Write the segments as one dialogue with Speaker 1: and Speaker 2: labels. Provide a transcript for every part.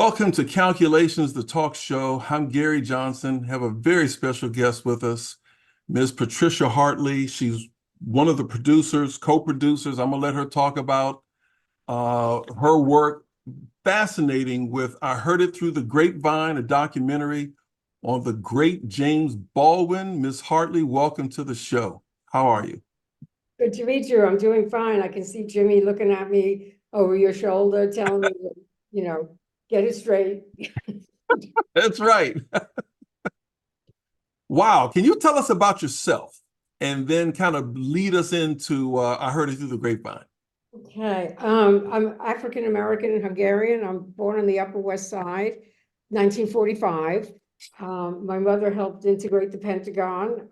Speaker 1: Welcome to Calculations, the talk show. I'm Gary Johnson. Have a very special guest with us, Ms. Patricia Hartley. She's one of the producers, co-producers. I'm gonna let her talk about her work. Fascinating with I Heard It Through the Grapevine, a documentary on the great James Baldwin. Ms. Hartley, welcome to the show. How are you?
Speaker 2: Good to meet you. I'm doing fine. I can see Jimmy looking at me over your shoulder, telling me, get it straight.
Speaker 1: That's right. Wow. Can you tell us about yourself and then kind of lead us into I Heard It Through the Grapevine?
Speaker 2: Okay. I'm African American and Hungarian. I'm born on the Upper West Side, 1945. My mother helped integrate the Pentagon.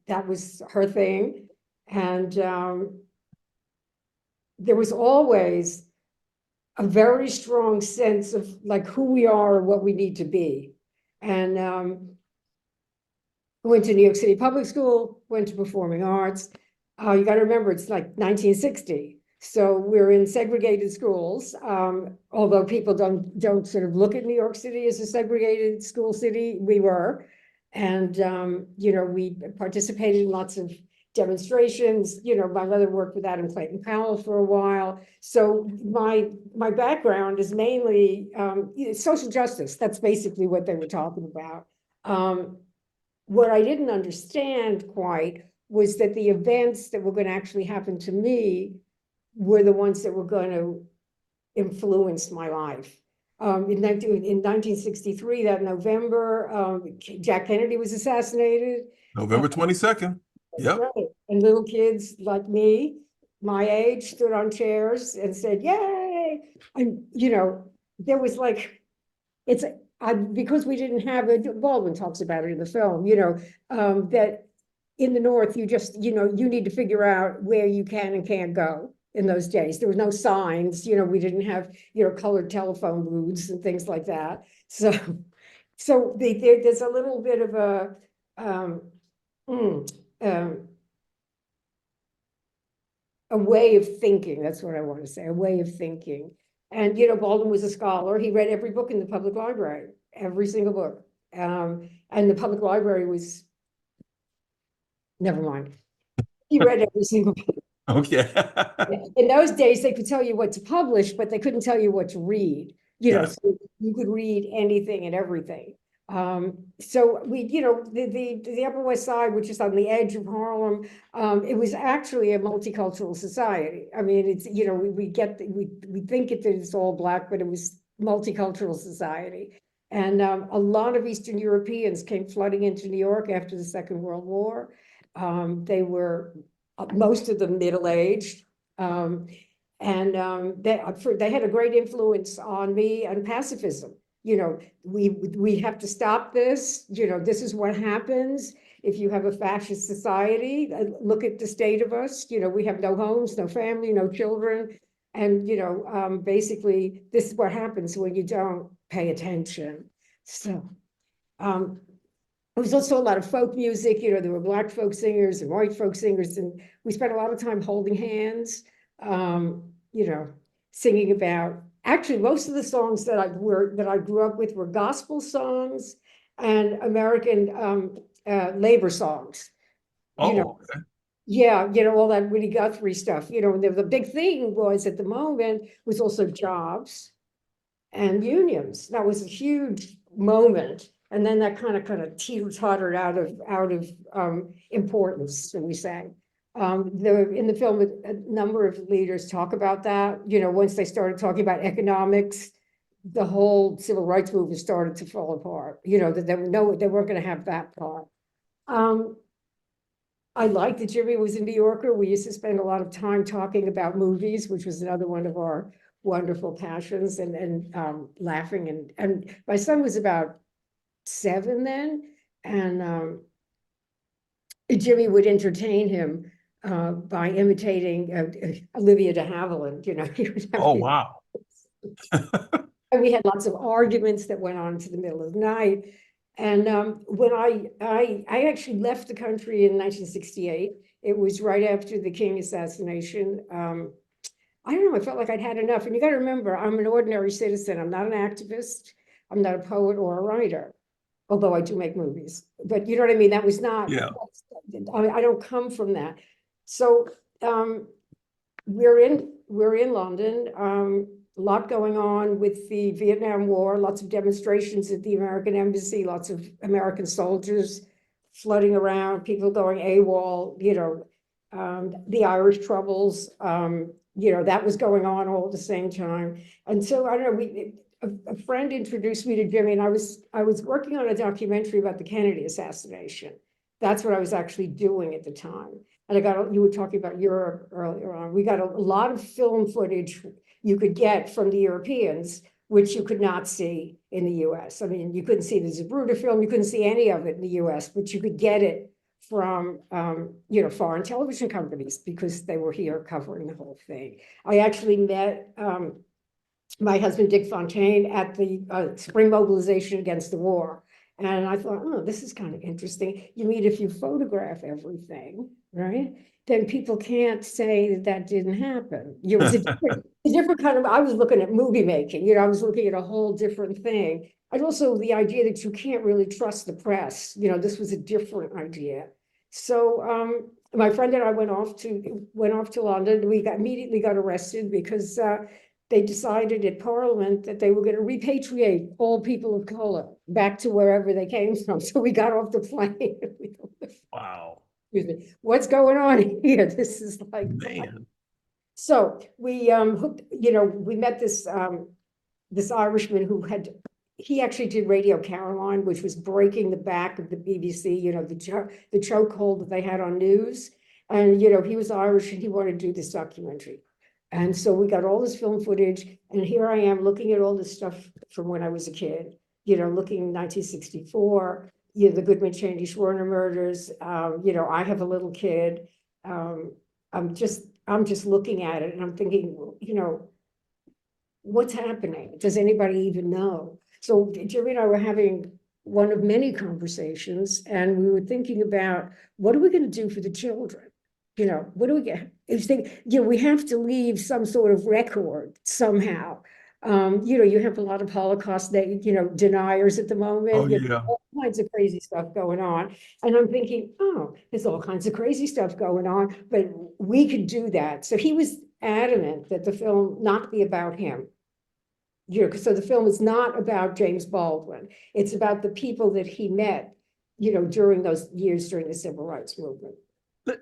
Speaker 2: That was her thing. And there was always a very strong sense of like who we are and what we need to be. And went to New York City Public School, went to performing arts. You got to remember, it's like 1960. So we're in segregated schools, although people don't sort of look at New York City as a segregated school city, we were. And, we participated in lots of demonstrations. My mother worked with Adam Clayton Powell for a while. So my background is mainly social justice. That's basically what they were talking about. What I didn't understand quite was that the events that were going to actually happen to me were the ones that were going to influence my life. In 1963, that November, Jack Kennedy was assassinated.
Speaker 1: November 22nd. Yep.
Speaker 2: Right. And little kids like me, my age, stood on chairs and said, yay. And, there was like, because we didn't have it, Baldwin talks about it in the film, that in the North, you just, you need to figure out where you can and can't go in those days. There were no signs, we didn't have, colored telephone booths and things like that. So there's a little bit of a way of thinking. That's what I want to say, a way of thinking. And, Baldwin was a scholar. He read every book in the public library, every single book. And the public library was, never mind. He read every single book.
Speaker 1: Okay.
Speaker 2: In those days, they could tell you what to publish, but they couldn't tell you what to read.
Speaker 1: Yes.
Speaker 2: So you could read anything and everything. So we, the Upper West Side, which is on the edge of Harlem, it was actually a multicultural society. I mean, it's, we think it's all Black, but it was multicultural society. And a lot of Eastern Europeans came flooding into New York after the Second World War. They were, most of them middle-aged. They had a great influence on me and pacifism. We have to stop this. This is what happens if you have a fascist society. Look at the state of us. We have no homes, no family, no children. And, basically, this is what happens when you don't pay attention. So there was also a lot of folk music. There were Black folk singers and white folk singers. And we spent a lot of time holding hands, singing about. Actually, most of the songs that I grew up with were gospel songs and American labor songs.
Speaker 1: Okay.
Speaker 2: Yeah, all that Woody Guthrie stuff. The big thing was at the moment was also jobs and unions. That was a huge moment, and then that kind of teeter-tottered out of importance, shall we say. In the film, a number of leaders talk about that. Once they started talking about economics, the whole civil rights movement started to fall apart. That they weren't going to have that part. I liked that Jimmy was a New Yorker. We used to spend a lot of time talking about movies, which was another one of our wonderful passions, and laughing. And my son was about 7 then, and Jimmy would entertain him by imitating Olivia de Havilland.
Speaker 1: Oh, wow.
Speaker 2: And we had lots of arguments that went on into the middle of the night. And when I actually left the country in 1968, it was right after the King assassination. I don't know, I felt like I'd had enough. And you got to remember, I'm an ordinary citizen. I'm not an activist. I'm not a poet or a writer, although I do make movies. But you know what I mean? That was not,
Speaker 1: Yeah.
Speaker 2: I don't come from that. So we're in London. A lot going on with the Vietnam War, lots of demonstrations at the American embassy, lots of American soldiers flooding around, people going AWOL, the Irish troubles, that was going on all at the same time. And so I don't know, a friend introduced me to Jimmy, and I was working on a documentary about the Kennedy assassination. That's what I was actually doing at the time. And you were talking about Europe earlier on. We got a lot of film footage you could get from the Europeans, which you could not see in the US. I mean, you couldn't see the Zapruder film, you couldn't see any of it in the US, but you could get it from, foreign television companies because they were here covering the whole thing. I actually met my husband, Dick Fontaine, at the spring mobilization against the war. And I thought, oh, this is kind of interesting. You mean if you photograph everything, right, then people can't say that that didn't happen. It's a different kind of, I was looking at movie making, I was looking at a whole different thing. And also the idea that you can't really trust the press, this was a different idea. So my friend and I went off to London. We immediately got arrested because they decided at Parliament that they were going to repatriate all people of color back to wherever they came from. So we got off the plane.
Speaker 1: Wow.
Speaker 2: Excuse me. What's going on here? This is like,
Speaker 1: Man.
Speaker 2: So we we met this Irishman he actually did Radio Caroline, which was breaking the back of the BBC, the chokehold that they had on news. And, he was Irish and he wanted to do this documentary. And so we got all this film footage, and here I am looking at all this stuff from when I was a kid, looking in 1964, the Goodman Chandy Schwerner murders. I have a little kid. I'm just looking at it and I'm thinking, what's happening? Does anybody even know? So Jerry and I were having one of many conversations, and we were thinking about what are we going to do for the children? What do we get? We have to leave some sort of record somehow. You have a lot of Holocaust deniers at the moment.
Speaker 1: Oh, yeah.
Speaker 2: All kinds of crazy stuff going on. And I'm thinking, oh, there's all kinds of crazy stuff going on, but we could do that. So he was adamant that the film not be about him. So the film is not about James Baldwin. It's about the people that he met, during those years during the Civil Rights Movement.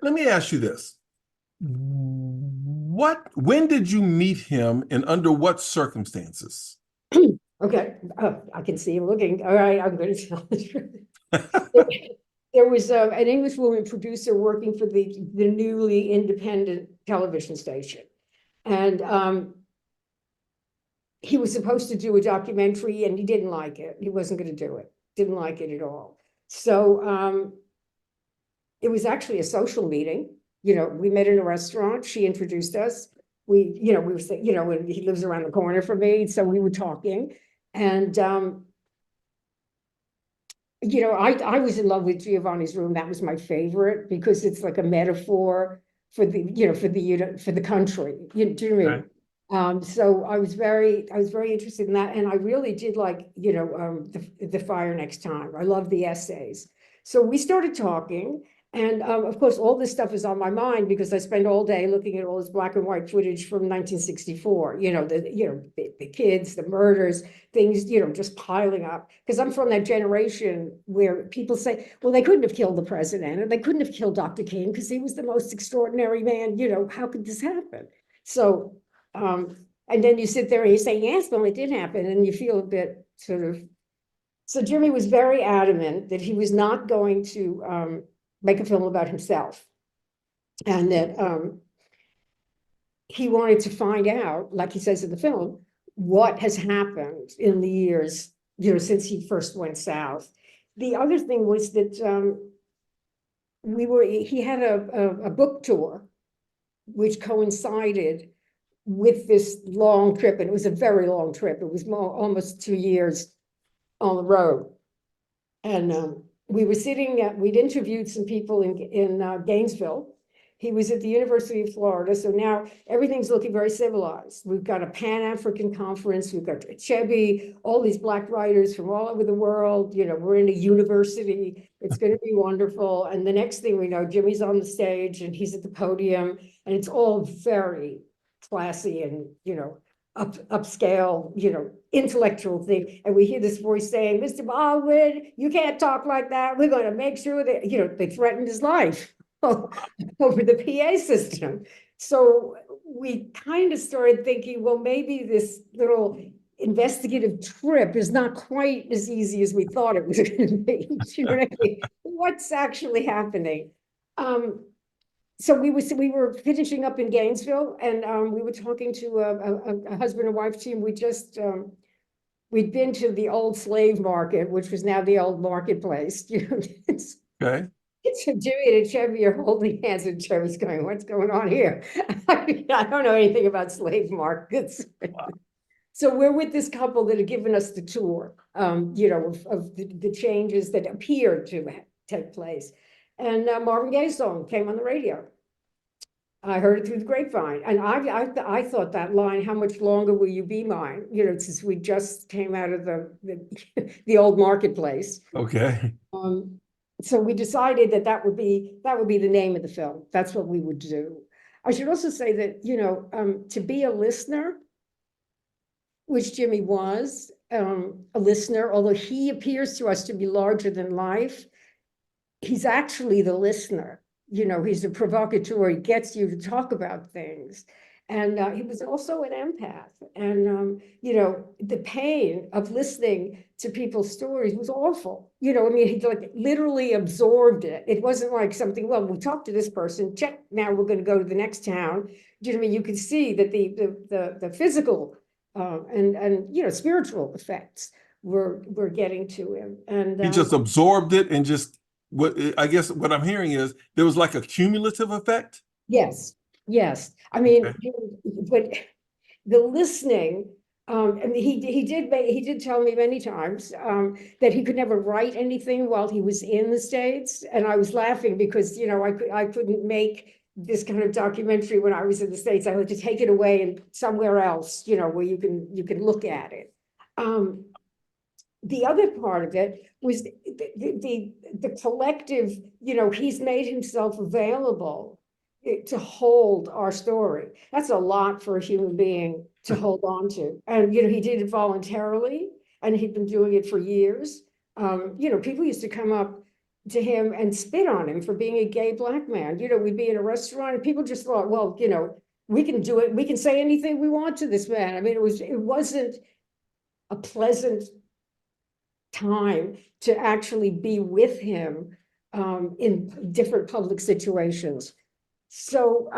Speaker 1: Let me ask you this. When did you meet him and under what circumstances?
Speaker 2: Okay, I can see him looking. All right, I'm going to tell the truth. There was an English woman producer working for the newly independent television station. And he was supposed to do a documentary and he didn't like it. He wasn't going to do it. Didn't like it at all. So it was actually a social meeting. We met in a restaurant. She introduced us. We were saying, and he lives around the corner from me. So we were talking. And I was in love with Giovanni's Room. That was my favorite because it's like a metaphor for the country. Do you know what I mean?
Speaker 1: Right.
Speaker 2: So I was very interested in that, and I really did like the Fire Next Time. I love the essays. So we started talking, and of course all this stuff is on my mind because I spend all day looking at all this black and white footage from 1964. The kids, the murders, things just piling up. Because I'm from that generation where people say, well, they couldn't have killed the president, and they couldn't have killed Dr. King because he was the most extraordinary man. How could this happen? So. And then you sit there and you say, yes, well, it did happen. And you feel a bit sort of, so Jimmy was very adamant that he was not going to make a film about himself. And that he wanted to find out, like he says in the film, what has happened in the years, since he first went south. The other thing was that he had a book tour, which coincided with this long trip, and it was a very long trip. It was almost 2 years on the road. And we were we'd interviewed some people in Gainesville, He was at the University of Florida. So now everything's looking very civilized. We've got a Pan-African conference. We've got Chevy, all these Black writers from all over the world. You know, we're in a university. It's going to be wonderful. And the next thing we know, Jimmy's on the stage and he's at the podium, and it's all very classy and, you know, upscale, you know, intellectual thing. And we hear this voice saying, Mr. Baldwin, you can't talk like that. We're going to make sure that, you know, they threatened his life over the PA system. So we kind of started thinking, well, maybe this little investigative trip is not quite as easy as we thought it was going to be. You know what I mean? What's actually happening? So we were finishing up in Gainesville, and we were talking to a husband and wife team. We'd been to the old slave market, which was now the old marketplace. You know,
Speaker 1: Okay.
Speaker 2: so Jimmy and Chevy are holding hands, and Chevy's going, "What's going on here?" I mean, I don't know anything about slave markets.
Speaker 1: Wow.
Speaker 2: So we're with this couple that had given us the tour, you know, of the changes that appeared to take place. And Marvin Gaye's song came on the radio. I heard it through the grapevine, and I thought that line, "How much longer will you be mine?" You know, since we just came out of the old marketplace.
Speaker 1: Okay.
Speaker 2: So we decided that would be the name of the film. That's what we would do. I should also say that, you know, to be a listener, which Jimmy was, a listener, although he appears to us to be larger than life, he's actually the listener. You know, he's a provocateur. He gets you to talk about things. And he was also an empath. And, you know, the pain of listening to people's stories was awful. You know, I mean, he like literally absorbed it. It wasn't like something, well, we talked to this person, check, now we're going to go to the next town. You know, I mean, you can see that the physical and, you know, spiritual effects were getting to him. And
Speaker 1: He just absorbed it and just, what I guess what I'm hearing is there was like a cumulative effect.
Speaker 2: yes, yes. I mean,
Speaker 1: Okay.
Speaker 2: but the listening, and he did tell me many times that he could never write anything while he was in the States, and I was laughing because, you know, I couldn't make this kind of documentary when I was in the States. I had to take it away and somewhere else, you know, where you can look at it. The other part of it was the collective, you know, he's made himself available to hold our story. That's a lot for a human being to hold on to. And, you know, he did it voluntarily, and he'd been doing it for years. You know, people used to come up to him and spit on him for being a gay Black man. You know, we'd be in a restaurant and people just thought, well, you know, we can do it. We can say anything we want to this man. I mean, it wasn't a pleasant time to actually be with him in different public situations. So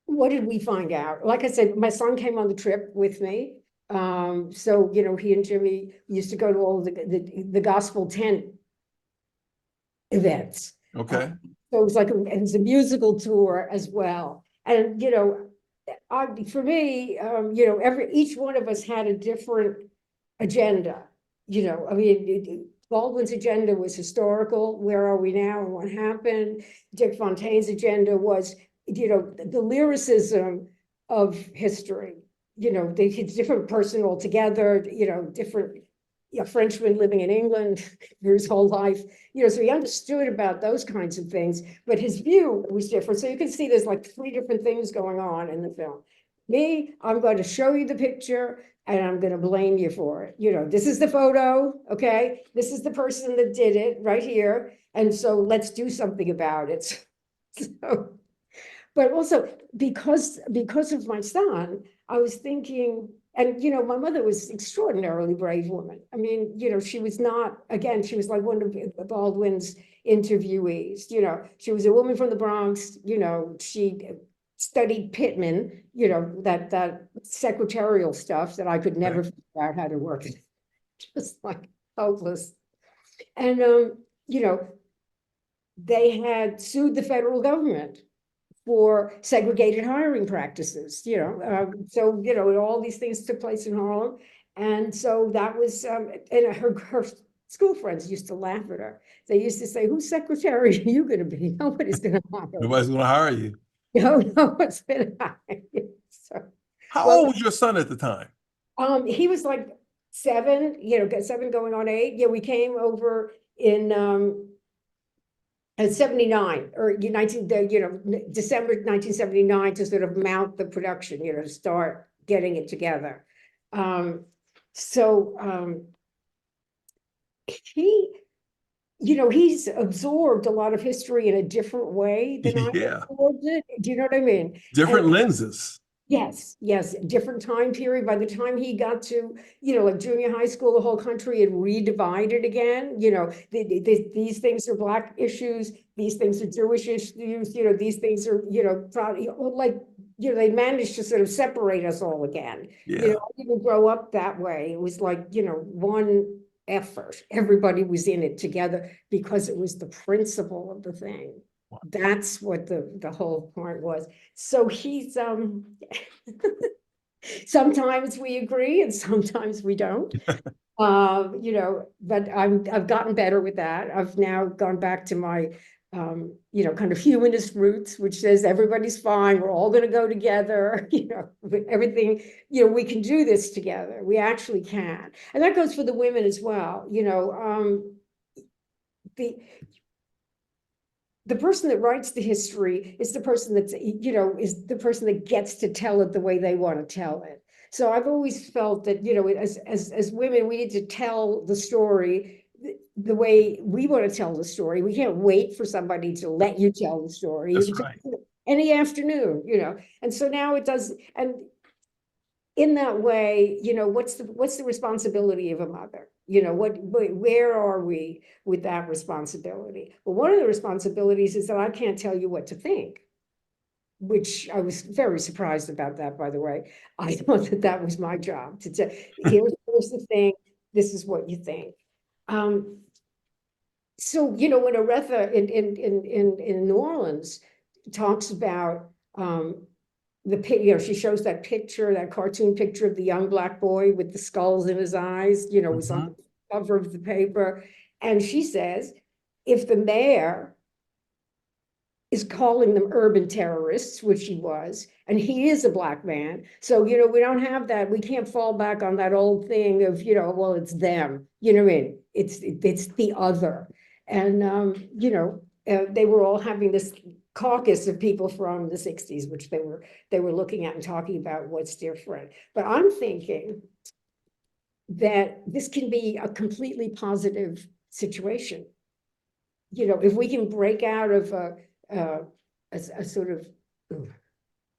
Speaker 2: what did we find out? Like I said, my son came on the trip with me. So, you know, he and Jimmy used to go to all the gospel tent events.
Speaker 1: Okay.
Speaker 2: So it was like it was a musical tour as well. And, you know, for me, you know, each one of us had a different agenda. You know, I mean, Baldwin's agenda was historical. Where are we now and what happened? Dick Fontaine's agenda was, you know, the lyricism of history. You know, he's a different person altogether, you know, different, a Frenchman living in England for his whole life, you know, so he understood about those kinds of things, but his view was different. So you can see there's like 3 different things going on in the film. Me, I'm going to show you the picture and I'm going to blame you for it. You know, this is the photo, okay? This is the person that did it right here. And so let's do something about it. So, but also because of my son, I was thinking, and, you know, my mother was extraordinarily brave woman. I mean, you know, she was not, again, she was like one of Baldwin's interviewees, you know, she was a woman from the Bronx, you know, she studied Pittman, you know, that secretarial stuff that I could never figure out how to work. Just like hopeless. And, you know, they had sued the federal government for segregated hiring practices, you know. So, you know, all these things took place in Harlem. And so that was, and her school friends used to laugh at her. They used to say, whose secretary are you going to be? Nobody's going to hire you.
Speaker 1: Nobody's going to hire you.
Speaker 2: No one's going to hire you. So,
Speaker 1: How
Speaker 2: well,
Speaker 1: old was your son at the time?
Speaker 2: he was like 7, 7 going on 8. Yeah, we came over in at 79 or 19, December 1979 to sort of mount the production, to start getting it together. He, he's absorbed a lot of history in a different way than I
Speaker 1: Yeah.
Speaker 2: absorbed it. Do you know what I mean?
Speaker 1: Different lenses.
Speaker 2: Yes, different time period. By the time he got to, like junior high school, the whole country had redivided again. These things are Black issues, these things are Jewish issues, these things are, they managed to sort of separate us all again.
Speaker 1: Yeah.
Speaker 2: I didn't grow up that way. It was like, one effort. Everybody was in it together because it was the principle of the thing. That's what the whole point was. So he's sometimes we agree and sometimes we don't. But I've gotten better with that. I've now gone back to my kind of humanist roots, which says everybody's fine, we're all going to go together, everything, we can do this together. We actually can. And that goes for the women as well. The person that writes the history is the person that's, is the person that gets to tell it the way they want to tell it. So I've always felt that, as women, we need to tell the story the way we want to tell the story. We can't wait for somebody to let you tell the story.
Speaker 1: That's right.
Speaker 2: Any afternoon, and so now it does. And in that way, what's the responsibility of a mother? Where are we with that responsibility? Well, one of the responsibilities is that I can't tell you what to think, which I was very surprised about that, by the way. I thought that was my job to tell, here's the thing, this is what you think. So, when Aretha in New Orleans talks about, she shows that picture, that cartoon picture of the young Black boy with the skulls in his eyes, was on the cover of the paper. And she says, if the mayor is calling them urban terrorists, which he was, and he is a Black man, so, we don't have that, we can't fall back on that old thing of, well, it's them, what I mean? It's the other. And, they were all having this caucus of people from the 60s, which they were looking at and talking about what's different. But I'm thinking that this can be a completely positive situation. If we can break out of a sort of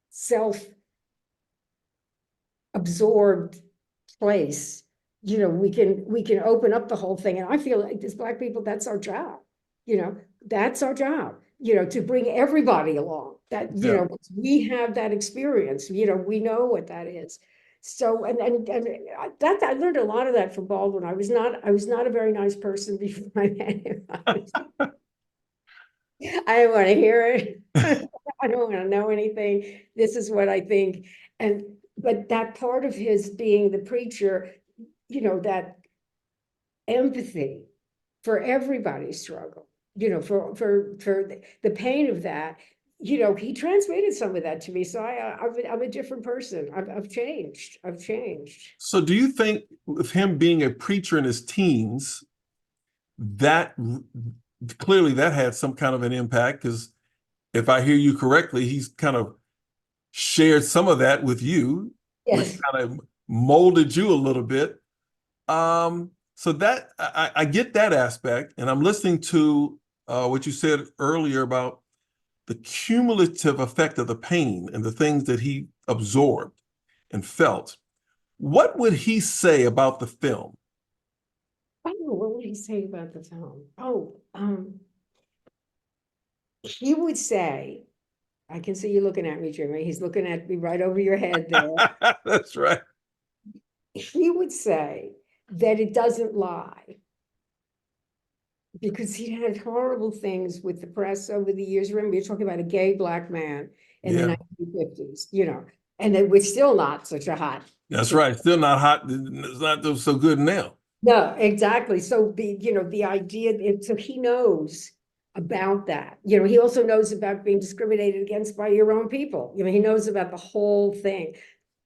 Speaker 2: self-absorbed place, we can open up the whole thing. And I feel like as Black people, that's our job. That's our job. To bring everybody along, that, we have that experience, we know what that is. So, and that I learned a lot of that from Baldwin. I was not a very nice person before I met him. I didn't want to hear it. I don't want to know anything. This is what I think. But that part of his being the preacher, that empathy for everybody's struggle, for the pain of that, he transmitted some of that to me. So I'm a different person. I've changed.
Speaker 1: So do you think with him being a preacher in his teens, that clearly that had some kind of an impact? Because if I hear you correctly, he's kind of shared some of that with you,
Speaker 2: Yes.
Speaker 1: which kind of molded you a little bit. So that I get that aspect, and I'm listening to what you said earlier about the cumulative effect of the pain and the things that he absorbed and felt. What would he say about the film?
Speaker 2: I don't know, what would he say about the film? He would say, I can see you looking at me, Jimmy. He's looking at me right over your head there.
Speaker 1: That's right.
Speaker 2: He would say that it doesn't lie, because he had horrible things with the press over the years. Remember, you're talking about a gay Black man in the 1950s, and it was still not such a hot.
Speaker 1: That's right. Still not hot. It's not so good now.
Speaker 2: No, exactly. So the idea, so he knows about that. He also knows about being discriminated against by your own people. He knows about the whole thing.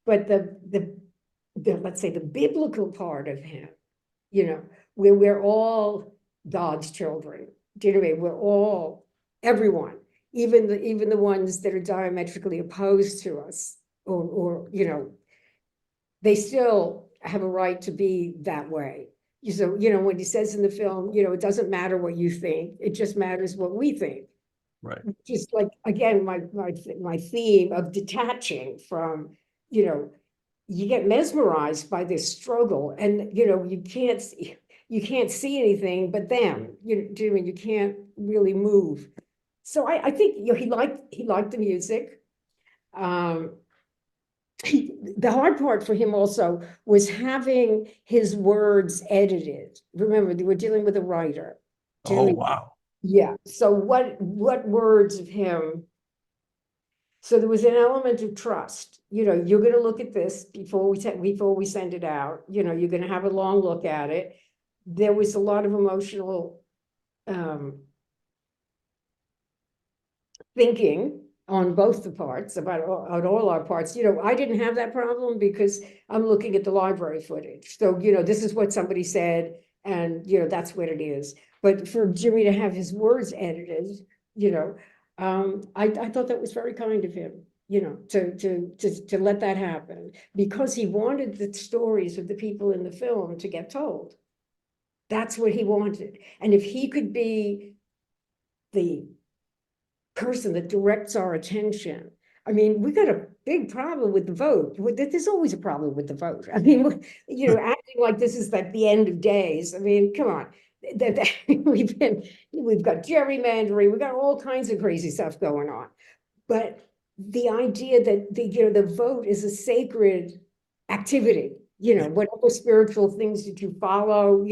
Speaker 2: But let's say the biblical part of him, where we're all God's children. Do you know what I mean? We're all, everyone, even the ones that are diametrically opposed to us, or they still have a right to be that way. So, when he says in the film, it doesn't matter what you think, it just matters what we think.
Speaker 1: Right.
Speaker 2: Just like, again, my theme of detaching from, you get mesmerized by this struggle, and you can't see anything but them. Do you know what I mean? You can't really move. So I think he liked the music. Um, the hard part for him also was having his words edited. Remember, they were dealing with a writer. Do you know
Speaker 1: Oh,
Speaker 2: what I mean?
Speaker 1: wow.
Speaker 2: Yeah. So what words of him? So there was an element of trust. You're going to look at this before we send it out. You're going to have a long look at it. There was a lot of emotional um, thinking on both the parts on all our parts. I didn't have that problem because I'm looking at the library footage. So, this is what somebody said, and that's what it is. But for Jimmy to have his words edited, I thought that was very kind of him, to let that happen, because he wanted the stories of the people in the film to get told. That's what he wanted. And if he could be the person that directs our attention. I mean, we got a big problem with the vote. There's always a problem with the vote. I mean, acting like this is like the end of days. I mean, come on. We've got gerrymandering, we've got all kinds of crazy stuff going on. But the idea that the vote is a sacred activity, whatever spiritual things that you follow,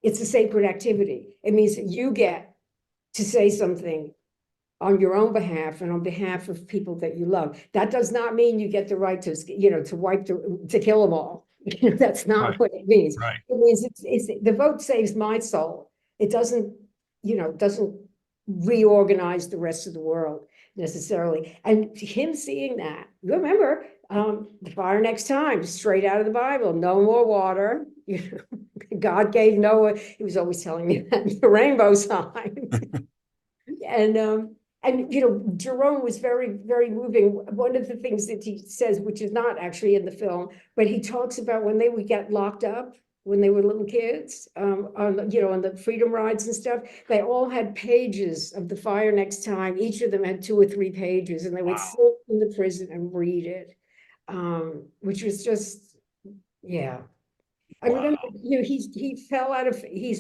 Speaker 2: it's a sacred activity. It means that you get to say something on your own behalf and on behalf of people that you love. That does not mean you get the right to, to kill them all. That's not
Speaker 1: Right.
Speaker 2: what it means.
Speaker 1: Right.
Speaker 2: It means it's the vote saves my soul. It doesn't reorganize the rest of the world necessarily. And him seeing that, remember, the fire next time, straight out of the Bible, no more water. God gave Noah, he was always telling me that, the rainbow sign. And Jerome was very, very moving. One of the things that he says, which is not actually in the film, but he talks about when they would get locked up when they were little kids, on the freedom rides and stuff. They all had pages of the fire next time. Each of them had 2 or 3 pages, and they would
Speaker 1: Wow.
Speaker 2: sit in the prison and read it, which was just, yeah. I mean,
Speaker 1: Wow.
Speaker 2: he's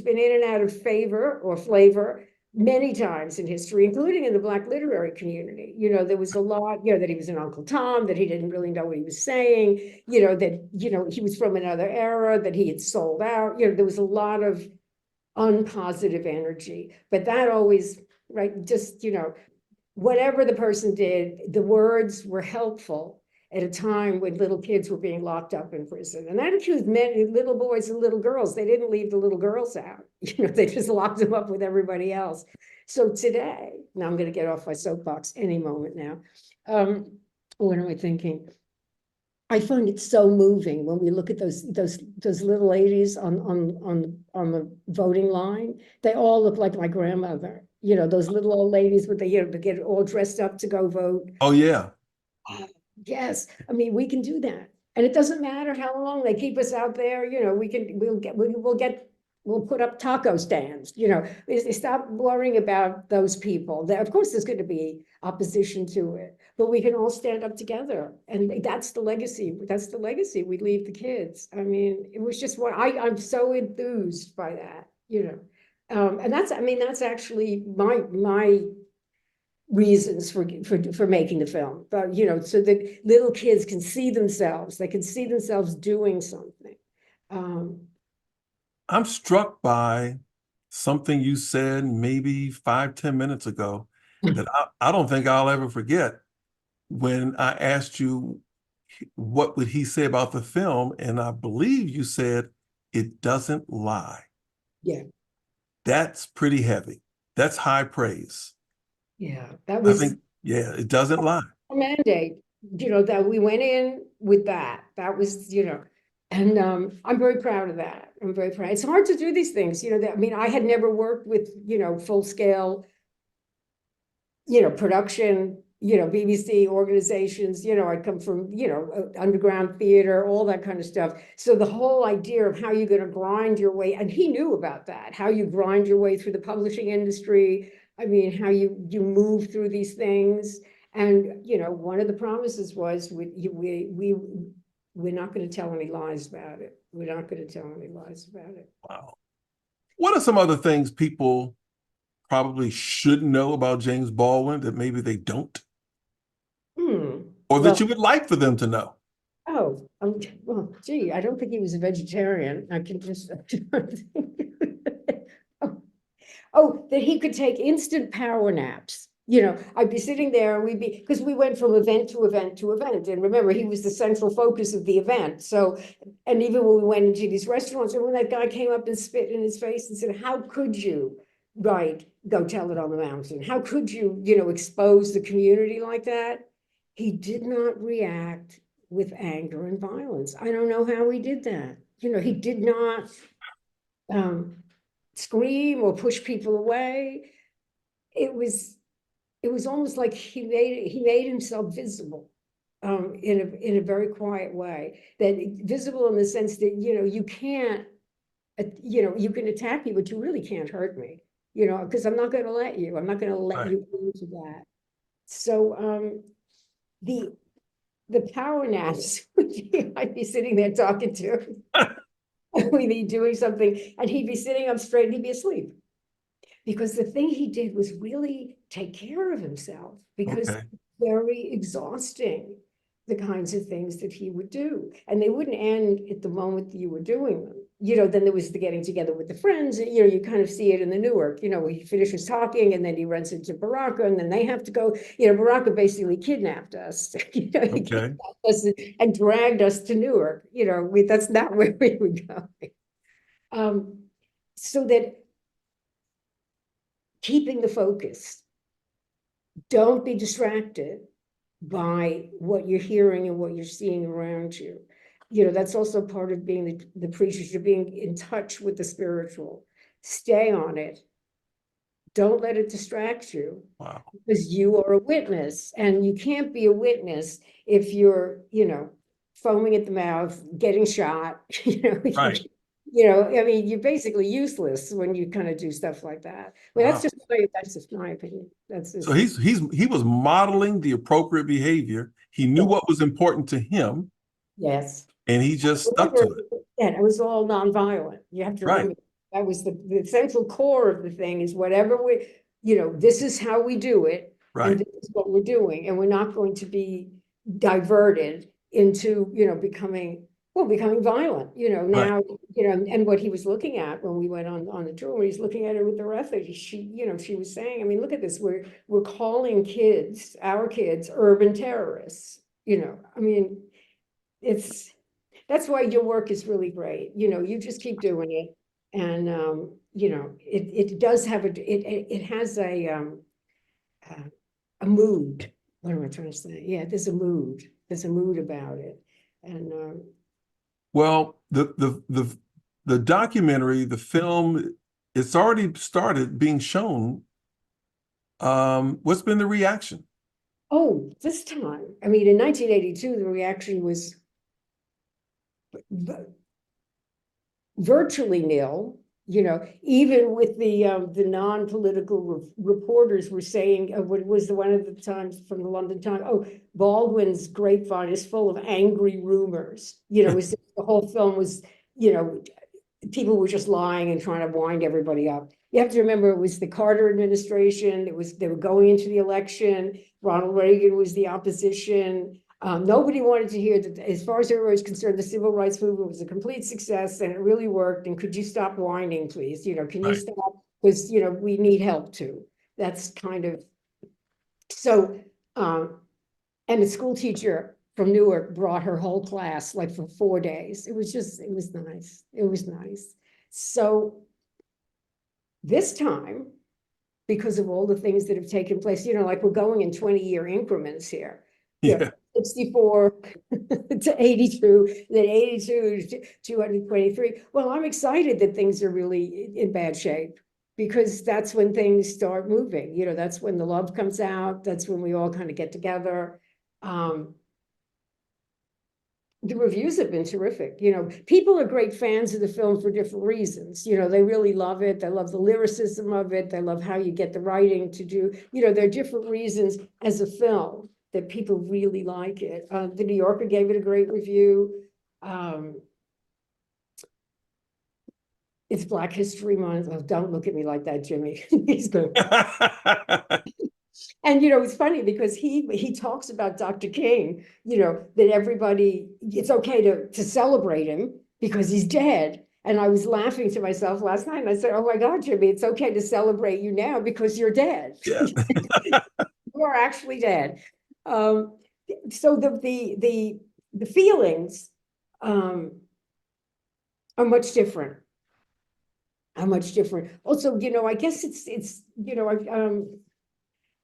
Speaker 2: been in and out of favor or flavor many times in history, including in the Black literary community. There was a lot, that he was an Uncle Tom, that he didn't really know what he was saying, that, he was from another era, that he had sold out. There was a lot of unpositive energy, but that always, right, just, whatever the person did, the words were helpful at a time when little kids were being locked up in prison. And that includes little boys and little girls. They didn't leave the little girls out. They just locked them up with everybody else. So today, now I'm going to get off my soapbox any moment now. What am I thinking? I find it so moving when we look at those little ladies on the voting line. They all look like my grandmother. Those little old ladies with to get all dressed up to go vote.
Speaker 1: Oh, yeah.
Speaker 2: Yes, I mean, we can do that. And it doesn't matter how long they keep us out there, we'll put up taco stands, stop worrying about those people. Of course, there's going to be opposition to it, but we can all stand up together. And that's the legacy. That's the legacy we leave the kids. I mean, it was just I'm so enthused by that. And that's actually my reasons for making the film, but so that little kids can see themselves, they can see themselves doing something.
Speaker 1: I'm struck by something you said maybe 5, 10 minutes ago that I don't think I'll ever forget when I asked you what would he say about the film? And I believe you said it doesn't lie.
Speaker 2: Yeah,
Speaker 1: That's pretty heavy. That's high praise.
Speaker 2: yeah, that
Speaker 1: I
Speaker 2: was
Speaker 1: think, yeah, it doesn't lie.
Speaker 2: a mandate, that we went in with that. That was, and I'm very proud of that. I'm very proud. It's hard to do these things, I mean, I had never worked with, full scale, production, BBC organizations, I come from, underground theater, all that kind of stuff. So the whole idea of how you're going to grind your way, and he knew about that, how you grind your way through the publishing industry. I mean, how you move through these things. And, one of the promises was we're not going to tell any lies about it. We're not going to tell any lies about it.
Speaker 1: Wow. What are some other things people probably should know about James Baldwin that maybe they don't, or that
Speaker 2: Well,
Speaker 1: you would like for them to know?
Speaker 2: well, gee, I don't think he was a vegetarian. I can just. That he could take instant power naps. I'd be sitting there and because we went from event to event to event. And remember, he was the central focus of the event. So, and even when we went into these restaurants, and when that guy came up and spit in his face and said, how could you, go tell it on the mountain? How could you, expose the community like that? He did not react with anger and violence. I don't know how he did that. He did not scream or push people away. It was almost like he made himself visible in a very quiet way. That visible in the sense that you can't you can attack me, but you really can't hurt me. Because I'm not going to let you. I'm not going to let
Speaker 1: Right.
Speaker 2: you into that. So the power naps, I'd be sitting there talking to him. We'd be doing something, and he'd be sitting up straight, and he'd be asleep. Because the thing he did was really take care of himself, because
Speaker 1: Okay.
Speaker 2: very exhausting, the kinds of things that he would do. And they wouldn't end at the moment that you were doing them. Then there was the getting together with the friends, and, you kind of see it in the Newark, he finishes talking and then he runs into Baraka, and then they have to go, Baraka basically kidnapped us, he
Speaker 1: Okay.
Speaker 2: kidnapped us and dragged us to Newark, that's not where we were going. So that keeping the focus, don't be distracted by what you're hearing and what you're seeing around you. That's also part of being the preacher, you're being in touch with the spiritual. Stay on it. Don't let it distract you.
Speaker 1: Wow.
Speaker 2: Because you are a witness, and you can't be a witness if you're, foaming at the mouth, getting shot,
Speaker 1: Right.
Speaker 2: I mean, you're basically useless when you kind of do stuff like that. Well,
Speaker 1: Wow.
Speaker 2: that's just my opinion. That's
Speaker 1: So
Speaker 2: just,
Speaker 1: he was modeling the appropriate behavior. He knew
Speaker 2: yeah,
Speaker 1: what was important to him,
Speaker 2: yes.
Speaker 1: and he just stuck
Speaker 2: Remember,
Speaker 1: to it.
Speaker 2: yeah, it was all nonviolent. You have to
Speaker 1: Right.
Speaker 2: remember, that was the central core of the thing, is whatever this is how we do it, and
Speaker 1: Right.
Speaker 2: this is what we're doing, and we're not going to be diverted into, becoming violent,
Speaker 1: Right.
Speaker 2: now, and what he was looking at when we went on the tour, when he's looking at it with the refugees, she was saying, I mean, look at this, we're calling our kids, urban terrorists, I mean, that's why your work is really great. You just keep doing it. And, it does have it has a mood. What am I trying to say? Yeah, there's a mood. There's a mood about it. And,
Speaker 1: Well, the documentary, the film, it's already started being shown. What's been the reaction?
Speaker 2: this time, I mean, in 1982, the reaction was virtually nil. Even with the non-political reporters were saying, what was the one of the times from the London Times? Oh, Baldwin's grapevine is full of angry rumors. The whole film was, people were just lying and trying to wind everybody up. You have to remember, it was the Carter administration. They were going into the election. Ronald Reagan was the opposition. Nobody wanted to hear that, as far as everybody was concerned, the civil rights movement was a complete success and it really worked. And could you stop whining, please? Can you
Speaker 1: Right.
Speaker 2: stop? Because, we need help too. That's kind of, so, and the school teacher from Newark brought her whole class like for 4 days. It was nice. It was nice. So this time, because of all the things that have taken place, like we're going in 20-year increments here.
Speaker 1: Yeah.
Speaker 2: 64 to 82, then 82 to 223. Well, I'm excited that things are really in bad shape, because that's when things start moving. That's when the love comes out. That's when we all kind of get together. The reviews have been terrific. People are great fans of the film for different reasons. They really love it. They love the lyricism of it. They love how you get the writing to do. There are different reasons as a film that people really like it. The New Yorker gave it a great review. It's Black History Month. Oh, don't look at me like that, Jimmy. He's good. And it's funny because he talks about Dr. King, that everybody, it's okay to celebrate him because he's dead. And I was laughing to myself last night and I said, oh my God, Jimmy, it's okay to celebrate you now because you're dead.
Speaker 1: Yeah.
Speaker 2: You are actually dead. So the feelings are much different. Are much different. Also, I guess it's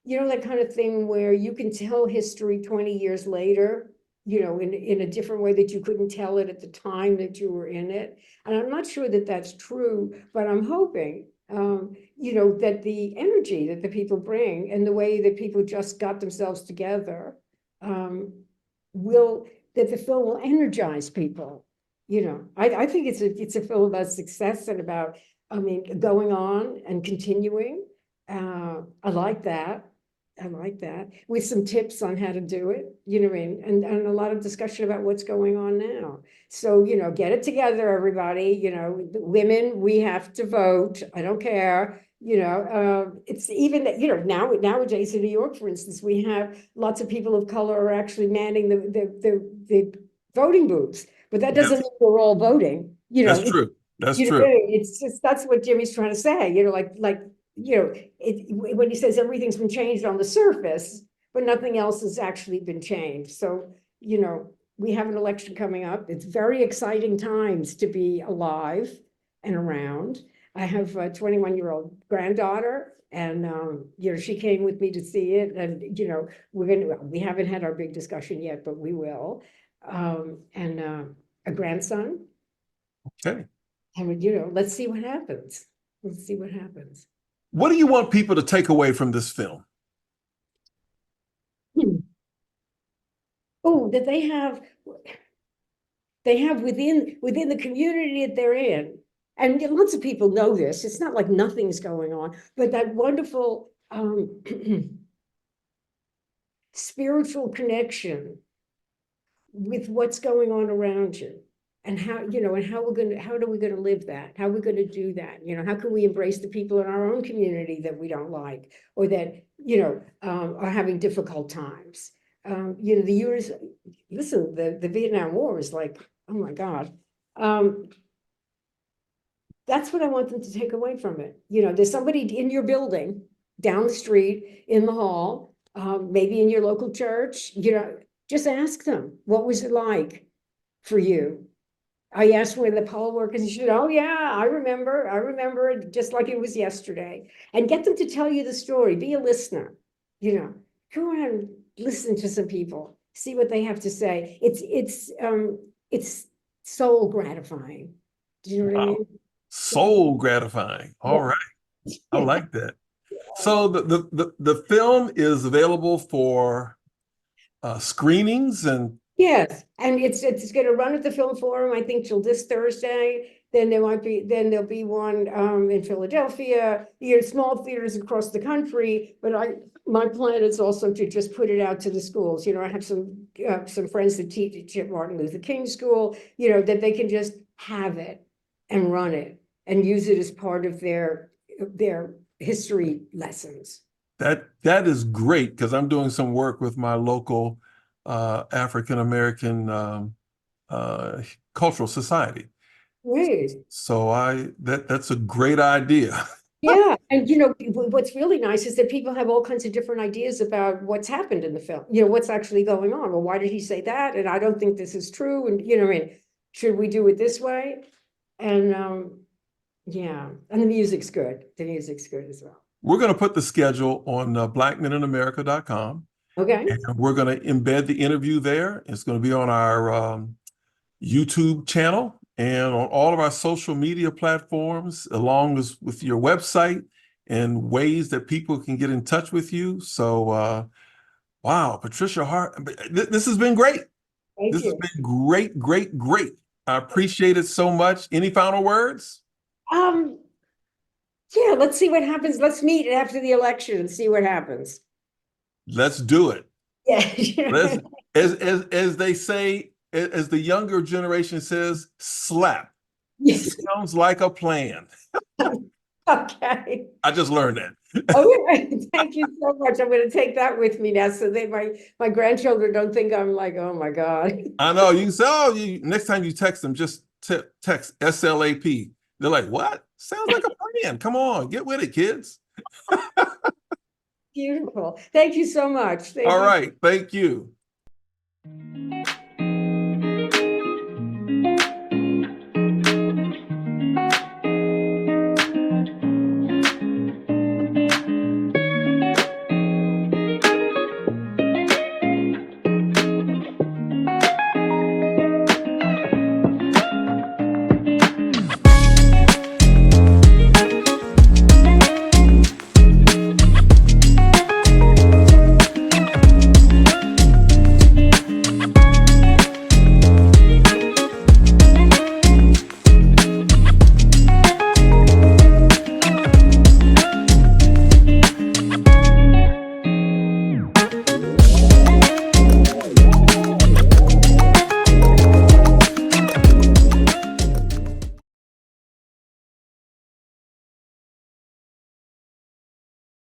Speaker 2: that kind of thing where you can tell history 20 years later, in a different way that you couldn't tell it at the time that you were in it. And I'm not sure that that's true, but I'm hoping, that the energy that the people bring and the way that people just got themselves together, that the film will energize people. I think it's a film about success and about, going on and continuing. I like that. With some tips on how to do it, and a lot of discussion about what's going on now. So, get it together, everybody. Women, we have to vote. I don't care. It's even that, nowadays in New York, for instance, we have lots of people of color are actually manning the voting booths, but that doesn't mean we're all voting.
Speaker 1: That's true. That's true.
Speaker 2: It's just, that's what Jimmy's trying to say, when he says everything's been changed on the surface, but nothing else has actually been changed. So, we have an election coming up. It's very exciting times to be alive and around. I have a 21-year-old granddaughter, and she came with me to see it, and we haven't had our big discussion yet, but we will. And a grandson.
Speaker 1: Okay.
Speaker 2: And let's see what happens. Let's see what happens.
Speaker 1: What do you want people to take away from this film?
Speaker 2: Oh, that they have within the community that they're in, and lots of people know this. It's not like nothing's going on, but that wonderful spiritual connection with what's going on around you. And how, and how are we going to live that? How are we going to do that? How can we embrace the people in our own community that we don't like, or that, are having difficult times? The years, listen, the Vietnam War is like, oh my God. That's what I want them to take away from it. There's somebody in your building, down the street, in the hall, maybe in your local church, just ask them, what was it like for you? I asked one of the poll workers, and she said, oh yeah, I remember it just like it was yesterday. And get them to tell you the story, be a listener, go around and listen to some people, see what they have to say. It's soul gratifying. Do you know what I mean?
Speaker 1: Soul gratifying. All right. I like that. So the film is available for screenings and.
Speaker 2: Yes, and it's going to run at the Film Forum, I think, till this Thursday. Then there'll be one in Philadelphia, small theaters across the country. But my plan is also to just put it out to the schools. I have some friends that teach at Martin Luther King School, that they can just have it and run it and use it as part of their history lessons.
Speaker 1: That is great, because I'm doing some work with my local African-American cultural society.
Speaker 2: Great.
Speaker 1: So that's a great idea.
Speaker 2: Yeah, And what's really nice is that people have all kinds of different ideas about what's happened in the film, what's actually going on. Well, why did he say that? And I don't think this is true. And what I mean, should we do it this way? And yeah, and the music's good. The music's good as well.
Speaker 1: We're going to put the schedule on blackmeninamerica.com,
Speaker 2: Okay.
Speaker 1: and we're going to embed the interview there. It's going to be on our YouTube channel and on all of our social media platforms, along with your website and ways that people can get in touch with you. So, wow, Patricia Hart, this has been great.
Speaker 2: Thank
Speaker 1: This has
Speaker 2: you.
Speaker 1: been great, great, great. I appreciate it so much. Any final words?
Speaker 2: Um, yeah, let's see what happens. Let's meet after the election and see what happens.
Speaker 1: Let's do it.
Speaker 2: Yeah.
Speaker 1: Let's, as they say, as the younger generation says, slap.
Speaker 2: Yes.
Speaker 1: Sounds like a plan.
Speaker 2: Okay.
Speaker 1: I just learned that.
Speaker 2: Okay. Thank you so much. I'm going to take that with me now, so that my grandchildren don't think I'm like, oh my God.
Speaker 1: I know you say, oh, next time you text them, just text SLAP. They're like, what? Sounds like a plan. Come on, get with it, kids.
Speaker 2: Beautiful. Thank you so much. Thank
Speaker 1: All
Speaker 2: you.
Speaker 1: right, thank you.